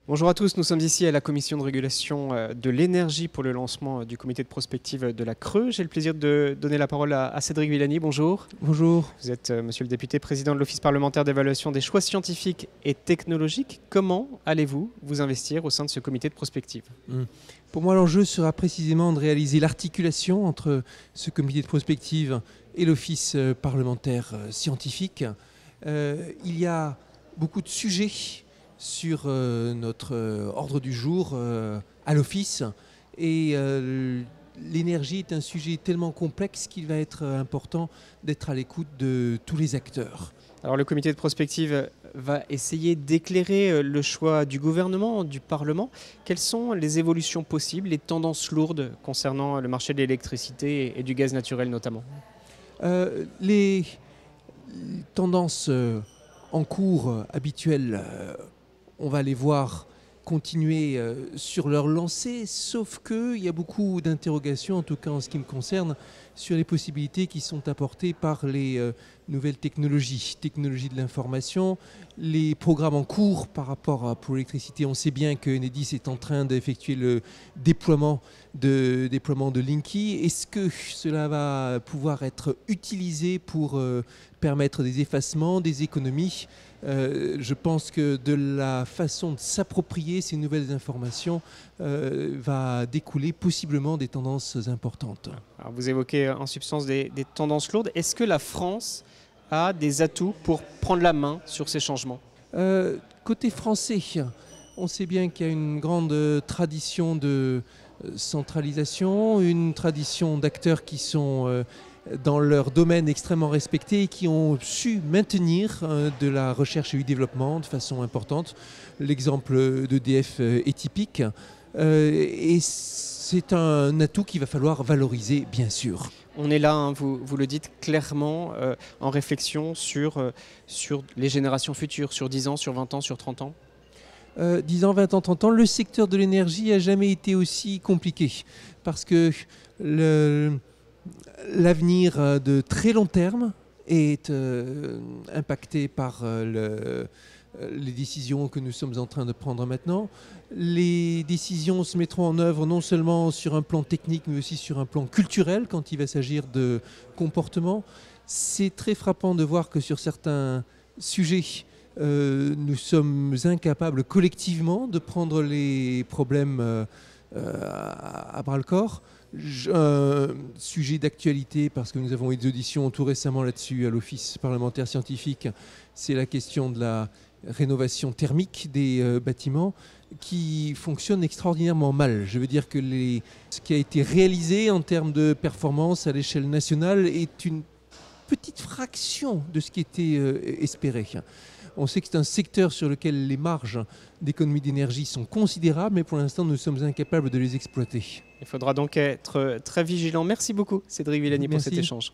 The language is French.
Bonjour à tous, nous sommes ici à la commission de régulation de l'énergie pour le lancement du comité de prospective de la Creux. J'ai le plaisir de donner la parole à Cédric Villani. Bonjour. Bonjour. Vous êtes, monsieur le député, président de l'Office parlementaire d'évaluation des choix scientifiques et technologiques. Comment allez-vous vous investir au sein de ce comité de prospective ? Pour moi, l'enjeu sera précisément de réaliser l'articulation entre ce comité de prospective et l'Office parlementaire scientifique. Il y a beaucoup de sujets sur notre ordre du jour à l'Office et l'énergie est un sujet tellement complexe qu'il va être important d'être à l'écoute de tous les acteurs. Alors le comité de prospective va essayer d'éclairer le choix du gouvernement, du Parlement. Quelles sont les évolutions possibles, les tendances lourdes concernant le marché de l'électricité et du gaz naturel notamment ? Les tendances en cours habituelles, on va les voir continuer sur leur lancée, sauf qu'il y a beaucoup d'interrogations, en tout cas en ce qui me concerne, sur les possibilités qui sont apportées par les nouvelles technologies de l'information, les programmes en cours par rapport pour l'électricité. On sait bien que Enedis est en train d'effectuer le déploiement de Linky. Est-ce que cela va pouvoir être utilisé pour permettre des effacements, des économies ? Je pense que de la façon de s'approprier ces nouvelles informations va découler possiblement des tendances importantes. Alors vous évoquez en substance des tendances lourdes. Est-ce que la France a des atouts pour prendre la main sur ces changements ? Côté français, on sait bien qu'il y a une grande tradition de centralisation, une tradition d'acteurs qui sont dans leur domaine extrêmement respectés et qui ont su maintenir de la recherche et du développement de façon importante. L'exemple d'EDF est typique et c'est un atout qu'il va falloir valoriser, bien sûr. On est là, hein, vous le dites clairement, en réflexion sur les générations futures, sur 10 ans, sur 20 ans, sur 30 ans. 10 ans, 20 ans, 30 ans, le secteur de l'énergie n'a jamais été aussi compliqué parce que l'avenir de très long terme est impacté par les décisions que nous sommes en train de prendre maintenant. Les décisions se mettront en œuvre non seulement sur un plan technique, mais aussi sur un plan culturel quand il va s'agir de comportement. C'est très frappant de voir que sur certains sujets, nous sommes incapables collectivement de prendre les problèmes à bras-le-corps. Un sujet d'actualité, parce que nous avons eu des auditions tout récemment là-dessus à l'Office parlementaire scientifique, c'est la question de la rénovation thermique des bâtiments qui fonctionne extraordinairement mal. Je veux dire que ce qui a été réalisé en termes de performance à l'échelle nationale est une petite fraction de ce qui était espéré. On sait que c'est un secteur sur lequel les marges d'économie d'énergie sont considérables, mais pour l'instant, nous sommes incapables de les exploiter. Il faudra donc être très vigilant. Merci beaucoup, Cédric Villani, pour cet échange.